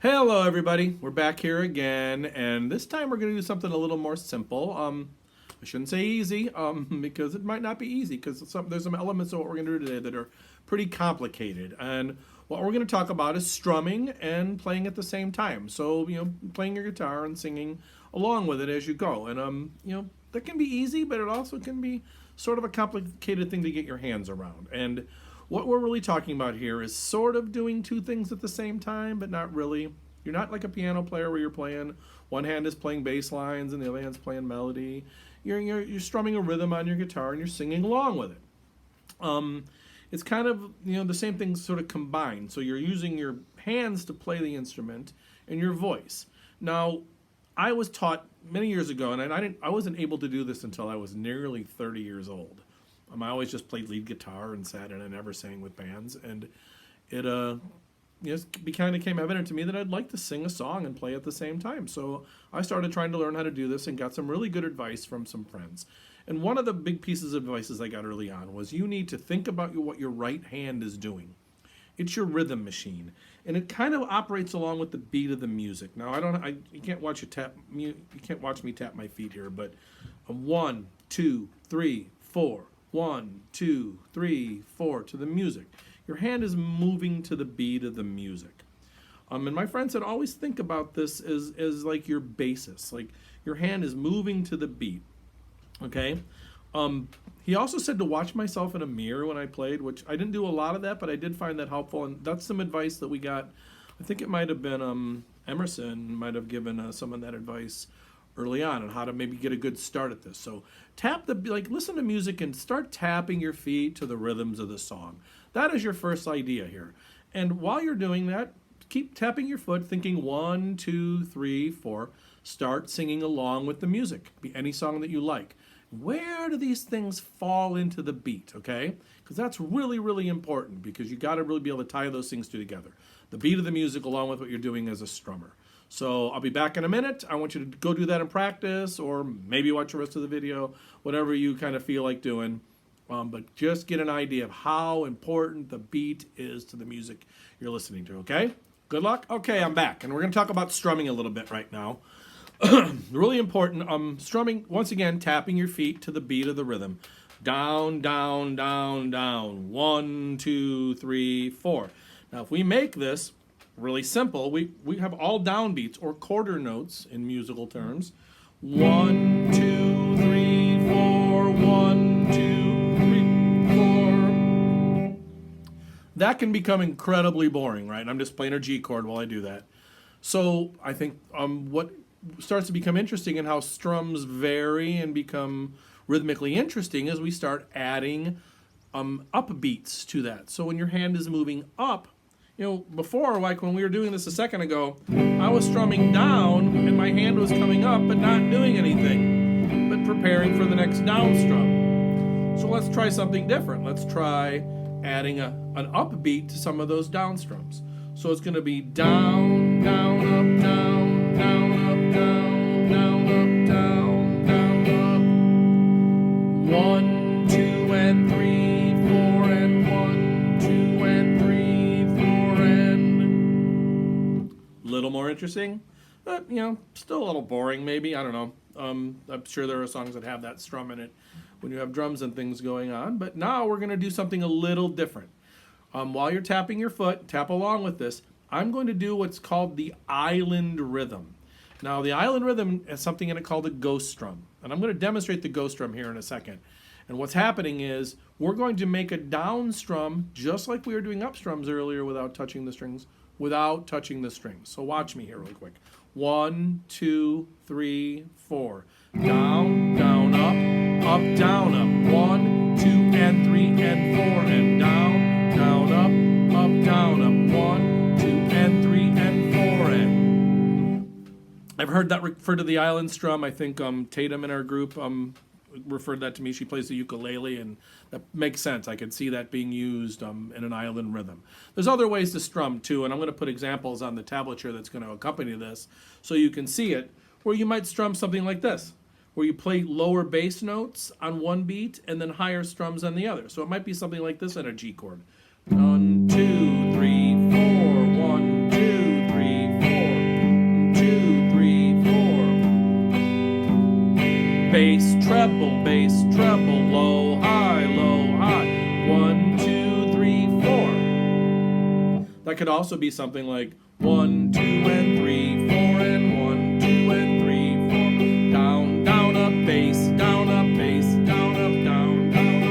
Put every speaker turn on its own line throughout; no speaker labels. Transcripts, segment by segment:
Hello, everybody. We're back here again, and this time we're going to do something a little more simple. I shouldn't say easy, because it might not be easy, because there's some elements of what we're going to do today that are pretty complicated. And what we're going to talk about is strumming and playing at the same time. So, playing your guitar and singing along with it as you go. And, that can be easy, but it also can be sort of a complicated thing to get your hands around. And what we're really talking about here is sort of doing two things at the same time, but not really. You're not like a piano player where you're playing, one hand is playing bass lines and the other hand's playing melody. You're strumming a rhythm on your guitar and you're singing along with it. It's kind of, the same things sort of combined. So you're using your hands to play the instrument and your voice. Now, I was taught many years ago, and I wasn't able to do this until I was nearly 30 years old. I always just played lead guitar and sat in and never sang with bands, and it kind of came evident to me that I'd like to sing a song and play at the same time. So I started trying to learn how to do this and got some really good advice from some friends. And one of the big pieces of advice I got early on was you need to think about what your right hand is doing. It's your rhythm machine, and it kind of operates along with the beat of the music. Now you can't watch me tap my feet here, but 1, 2, 3, 4. 1, 2, 3, 4 to the music. Your hand is moving to the beat of the music. And my friend said, always think about this as like your basis. Like your hand is moving to the beat. Okay? He also said to watch myself in a mirror when I played, which I didn't do a lot of that, but I did find that helpful. And that's some advice that we got. I think it might have been Emerson might have given someone that advice early on how to maybe get a good start at this. So listen to music and start tapping your feet to the rhythms of the song. That is your first idea here. And while you're doing that, keep tapping your foot, thinking 1, 2, 3, 4. Start singing along with the music. Be any song that you like. Where do these things fall into the beat, okay? Because that's really, really important because you got to really be able to tie those things together. The beat of the music along with what you're doing as a strummer. So I'll be back in a minute. I want you to go do that in practice or maybe watch the rest of the video, whatever you kind of feel like doing. But just get an idea of how important the beat is to the music you're listening to, okay? Good luck. Okay, I'm back. And we're going to talk about strumming a little bit right now. Really important. Strumming, once again, tapping your feet to the beat of the rhythm. Down, down, down, down. 1, 2, 3, 4. Now, if we make this really simple, we have all downbeats or quarter notes in musical terms. 1, 2, 3, 4. 1, 2, 3, 4. That can become incredibly boring, right? I'm just playing a G chord while I do that. So I think what starts to become interesting in how strums vary and become rhythmically interesting is we start adding upbeats to that. So when your hand is moving up, before, like when we were doing this a second ago, I was strumming down and my hand was coming up but not doing anything, but preparing for the next down strum. So let's try something different. Let's try adding an upbeat to some of those down strums. So it's going to be down, down, up, down, down, up, down, down, up, down, down, up. 1, 2, and 3, 4, and 1, 2, and 3, 4, and little more interesting, but still a little boring maybe. I don't know. I'm sure there are songs that have that strum in it when you have drums and things going on, but now we're going to do something a little different. While you're tapping your foot, tap along with this. I'm going to do what's called the island rhythm. Now, the island rhythm has something in it called a ghost strum, and I'm going to demonstrate the ghost strum here in a second. And what's happening is we're going to make a down strum just like we were doing up strums earlier without touching the strings. So watch me here really quick. 1, 2, 3, 4. Down, down, up, down, up. 1, 2, and 3, and 4, and down, down, up, down, up. 1, 2, and 3, and 4, and I've heard that refer to the island strum. I think Tatum in our group referred that to me. She plays the ukulele, and that makes sense. I could see that being used in an island rhythm. There's other ways to strum too, and I'm going to put examples on the tablature that's going to accompany this so you can see it, where you might strum something like this, where you play lower bass notes on one beat and then higher strums on the other. So it might be something like this in a G chord. 1, 2, 3, 4, 1, 2, 3, 4. could also be something like 1, 2, and 3, 4, and 1, 2, and 3, 4. Down, down, up, bass, down, up, bass, down, up, down, down,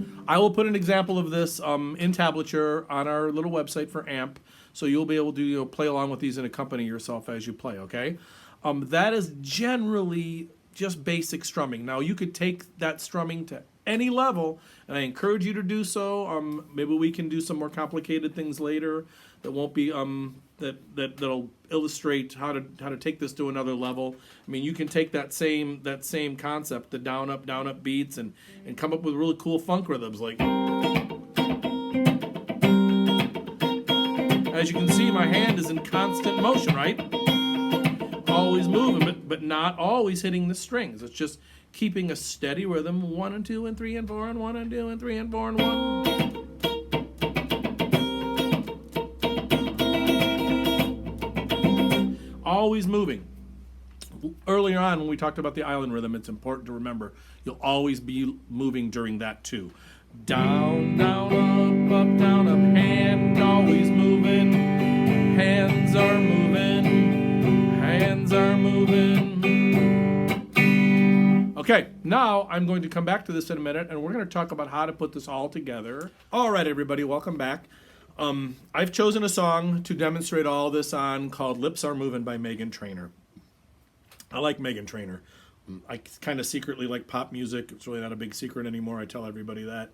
up. I will put an example of this in tablature on our little website for AMP, so you'll be able to play along with these and accompany yourself as you play, okay? That is generally just basic strumming. Now, you could take that strumming to any level, and I encourage you to do so. Maybe we can do some more complicated things later that won't be that'll illustrate how to take this to another level. I mean, you can take that same concept, the down up beats, and come up with really cool funk rhythms. Like, as you can see, my hand is in constant motion, right? Always moving, but not always hitting the strings. It's just keeping a steady rhythm, 1 and 2 and 3 and 4 and 1 and 2 and 3 and 4 and 1. Always moving. Earlier on, when we talked about the island rhythm, it's important to remember you'll always be moving during that too. Down, down, up, down, up. Hand always moving. Hands are moving. Hands are moving. Okay, now I'm going to come back to this in a minute, and we're going to talk about how to put this all together. All right, everybody, welcome back. I've chosen a song to demonstrate all this on called Lips Are Moving by Meghan Trainor. I like Meghan Trainor. I kind of secretly like pop music. It's really not a big secret anymore. I tell everybody that.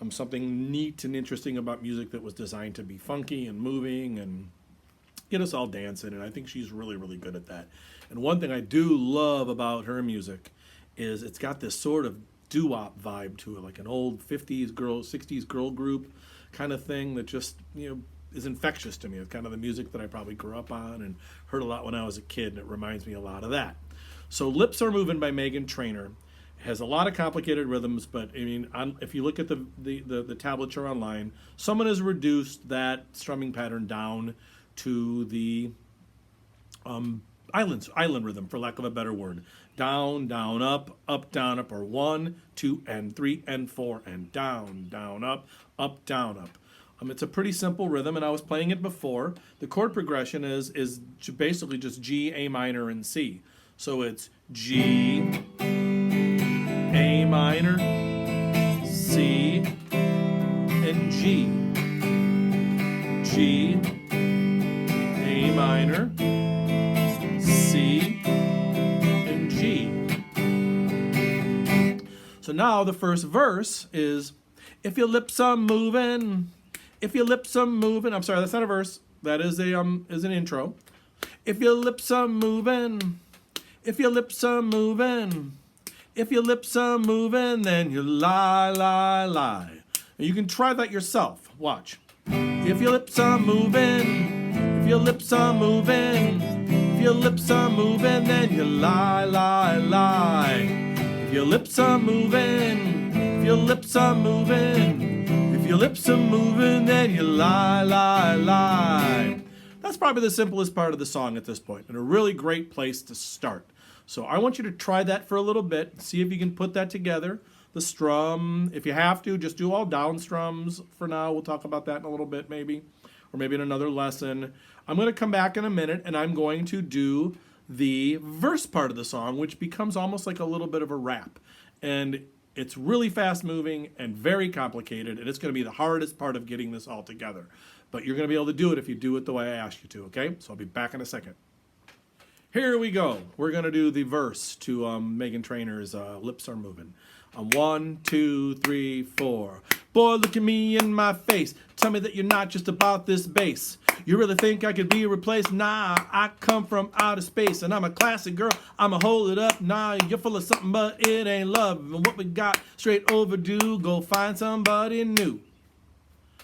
Something neat and interesting about music that was designed to be funky and moving and get us all dancing, and I think she's really, really good at that. And one thing I do love about her music is it's got this sort of doo-wop vibe to it, like an old 50s girl, 60s girl group kind of thing that just, is infectious to me. It's kind of the music that I probably grew up on and heard a lot when I was a kid, and it reminds me a lot of that. So Lips Are Moving by Meghan Trainor has a lot of complicated rhythms, but I mean, if you look at the tablature online, someone has reduced that strumming pattern down to the island rhythm, for lack of a better word. Down, down, up, down, up, or 1, 2, and 3, and 4, and down, down, up, down, up. It's a pretty simple rhythm, and I was playing it before. The chord progression is basically just G, A minor, and C. So it's G, A minor, C, and G. G, A minor, C, and G. So now the first verse is, if your lips are moving, if your lips are moving. I'm sorry, that's not a verse. That is an intro. If your lips are moving, if your lips are moving, if your lips are moving, then you lie, lie, lie. And you can try that yourself. Watch. If your lips are moving, if your lips are moving, if your lips are moving, then you lie, lie, lie. If your lips are moving, if your lips are moving, if your lips are moving, then you lie, lie, lie. That's probably the simplest part of the song at this point, and a really great place to start. So I want you to try that for a little bit, see if you can put that together. The strum, if you have to, just do all down strums for now. We'll talk about that in a little bit maybe, or maybe in another lesson. I'm going to come back in a minute, and I'm going to do the verse part of the song, which becomes almost like a little bit of a rap. And it's really fast moving and very complicated, and it's going to be the hardest part of getting this all together. But you're going to be able to do it if you do it the way I asked you to, okay? So I'll be back in a second. Here we go. We're going to do the verse to Meghan Trainor's Lips Are Moving. 1, 2, 3, 4. Boy, look at me in my face. Tell me that you're not just about this bass. You really think I could be replaced? Nah, I come from outer space, and I'm a classic girl. I'ma hold it up. Nah, you're full of something, but it ain't love. And what we got, straight overdue. Go find somebody new.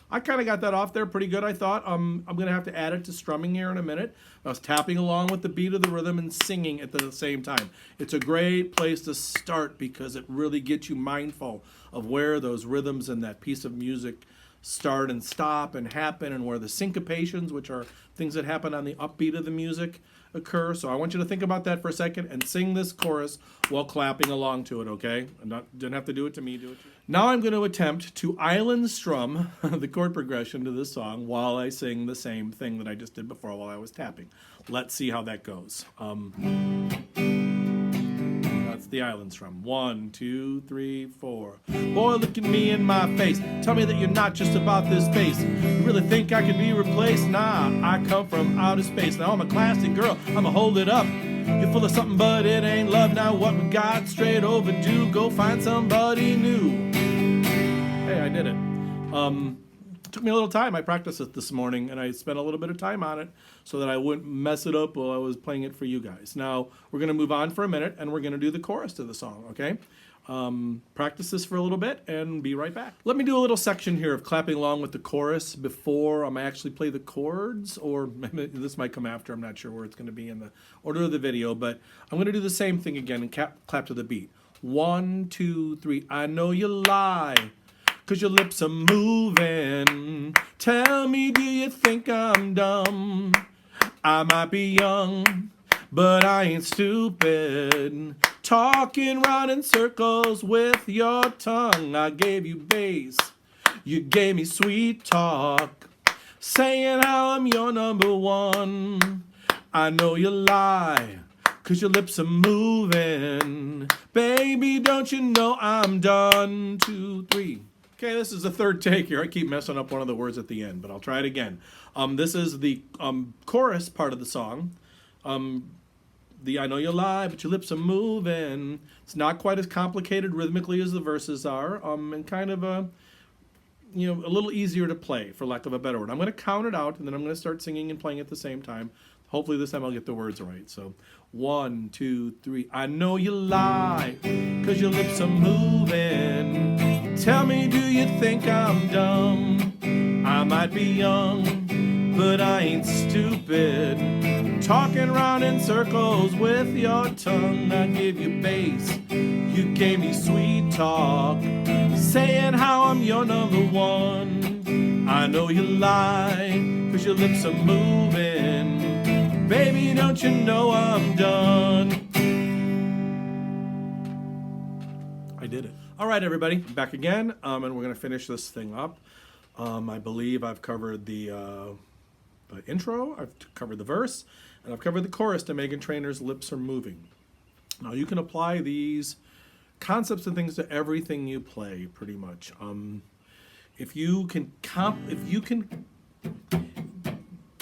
I kind of got that off there pretty good, I thought. I'm going to have to add it to strumming here in a minute. I was tapping along with the beat of the rhythm and singing at the same time. It's a great place to start because it really gets you mindful of where those rhythms and that piece of music start and stop and happen, and where the syncopations, which are things that happen on the upbeat of the music, occur. So I want you to think about that for a second and sing this chorus while clapping along to it, okay? Didn't have to do it to me, do it to you. Now I'm going to attempt to island strum the chord progression to this song while I sing the same thing that I just did before while I was tapping. Let's see how that goes. That's the island strum. 1, 2, 3, 4. Boy, look at me in my face. Tell me that you're not just about this space. You really think I could be replaced? Nah, I come from outer space. Now I'm a classic girl. I'ma hold it up. You're full of something, but it ain't love. Now what we got straight overdue. Go find somebody new. Hey, I did it. It took me a little time. I practiced it this morning, and I spent a little bit of time on it so that I wouldn't mess it up while I was playing it for you guys. Now, we're going to move on for a minute, and we're going to do the chorus to the song, okay? Practice this for a little bit, and be right back. Let me do a little section here of clapping along with the chorus before I actually play the chords, or this might come after. I'm not sure where it's going to be in the order of the video, but I'm going to do the same thing again and clap to the beat. 1, 2, 3. I know you lie, 'cause your lips are moving. Tell me, do you think I'm dumb? I might be young, but I ain't stupid. Talking round in circles with your tongue. I gave you bass, you gave me sweet talk, saying how I'm your number one. I know you lie, 'cause your lips are moving. Baby, don't you know I'm done? 2, 3. Okay, this is the third take here. I keep messing up one of the words at the end, but I'll try it again. This is the chorus part of the song. I know you lie, but your lips are moving. It's not quite as complicated rhythmically as the verses are, and kind of a little easier to play, for lack of a better word. I'm going to count it out, and then I'm going to start singing and playing at the same time. Hopefully this time I'll get the words right. So 1, 2, 3. I know you lie, 'cause your lips are moving. Tell me, do you think I'm dumb? I might be young, but I ain't stupid. Talking round in circles with your tongue. I give you bass, you gave me sweet talk, saying how I'm your number one. I know you lie, 'cause your lips are moving. Baby, don't you know I'm done? I did it. All right, everybody, back again, and we're going to finish this thing up. I believe I've covered the intro, I've covered the verse, and I've covered the chorus to Meghan Trainor's Lips Are Moving. Now, you can apply these concepts and things to everything you play, pretty much. If you can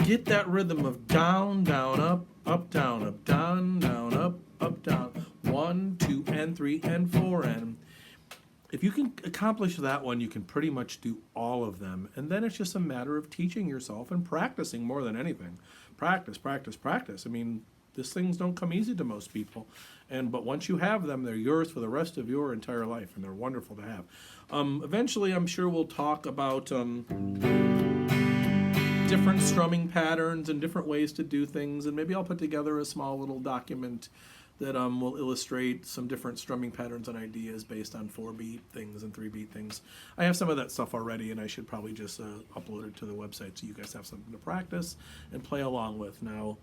get that rhythm of down, down, up, down, down, up, down, 1, 2, and 3, and 4, and if you can accomplish that one, you can pretty much do all of them. And then it's just a matter of teaching yourself and practicing more than anything. Practice, practice, practice. I mean, these things don't come easy to most people. But once you have them, they're yours for the rest of your entire life, and they're wonderful to have. Eventually, I'm sure we'll talk about different strumming patterns and different ways to do things, and maybe I'll put together a small little document that will illustrate some different strumming patterns and ideas based on 4-beat things and 3-beat things. I have some of that stuff already, and I should probably just upload it to the website so you guys have something to practice and play along with. Now,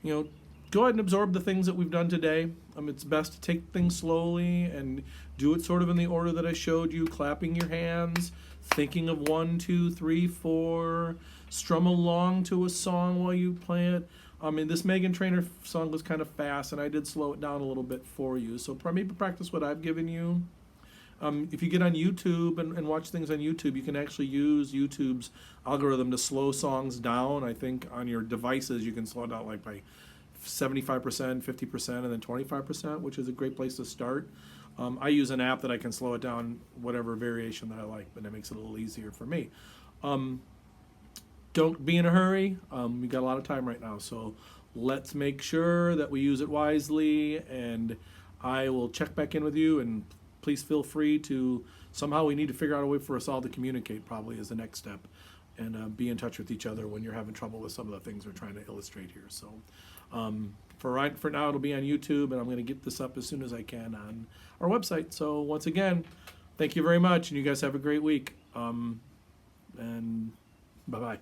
go ahead and absorb the things that we've done today. It's best to take things slowly and do it sort of in the order that I showed you, clapping your hands, thinking of 1, 2, 3, 4, strum along to a song while you play it. This Meghan Trainor song was kind of fast, and I did slow it down a little bit for you. So maybe practice what I've given you. If you get on YouTube and watch things on YouTube, you can actually use YouTube's algorithm to slow songs down. I think on your devices you can slow it down like by 75%, 50%, and then 25%, which is a great place to start. I use an app that I can slow it down whatever variation that I like, but that makes it a little easier for me. Don't be in a hurry. We got a lot of time right now, so let's make sure that we use it wisely, and I will check back in with you, and please feel free to, somehow we need to figure out a way for us all to communicate, probably is the next step, and be in touch with each other when you're having trouble with some of the things we're trying to illustrate here. So for now, it'll be on YouTube, and I'm going to get this up as soon as I can on our website. So once again, thank you very much, and you guys have a great week. and bye-bye.